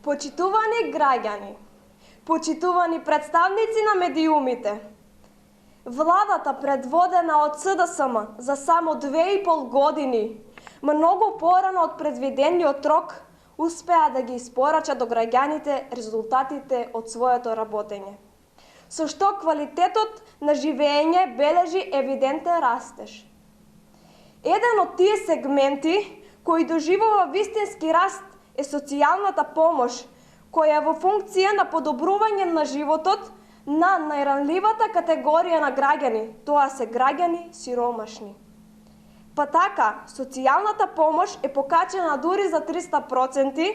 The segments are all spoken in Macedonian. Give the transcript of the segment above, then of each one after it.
Почитувани граѓани, почитувани представници на медиумите, владата предводена од СДСМ за само 2,5 години, многу порано од предвидениот рок, успеа да ги испорача до граѓаните резултатите од своето работење, со што квалитетот на живење бележи евидентен растеж. Еден од тие сегменти кој доживува вистински раст е социјалната помош, која е во функција на подобрување на животот на најранливата категорија на граѓани, тоа се граѓани сиромашни. Па така, социјалната помош е покачена дури за 300%,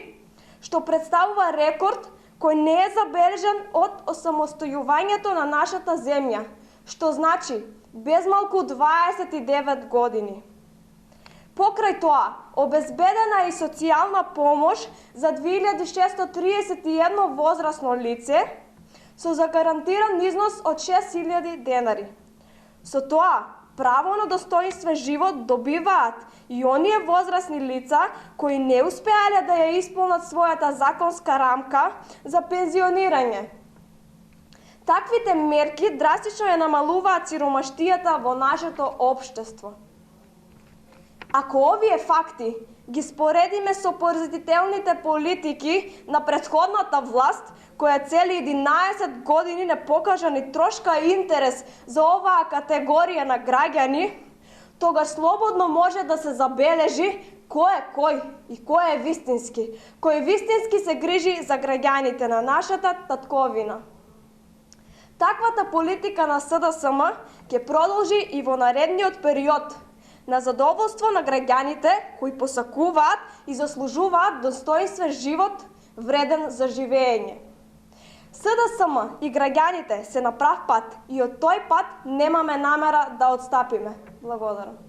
што представува рекорд кој не е забележан од осамостојувањето на нашата земја, што значи безмалку 29 години. Покрај тоа, обезбедена е и социјална помош за 2631 возрасно лице со загарантиран износ од 6000 денари. Со тоа, право на достоинствен живот добиваат и оние возрастни лица кои не успеале да ја исполнат својата законска рамка за пензионирање. Таквите мерки драстично ја намалуваат сиромаштијата во нашето општество. Ако овие факти ги споредиме со поразителните политики на претходната власт, која цели 11 години не покажа ни трошка интерес за оваа категорија на граѓани, тогаш слободно може да се забележи кој е кој и кој е вистински. Кој вистински се грижи за граѓаните на нашата татковина. Таквата политика на СДСМ ќе продолжи и во наредниот период, на задоволство на граѓаните кои посакуваат и заслужуваат достоинствен живот вреден за живење. СДСМ и граѓаните се на прав пат и од тој пат немаме намера да отстапиме. Благодарам.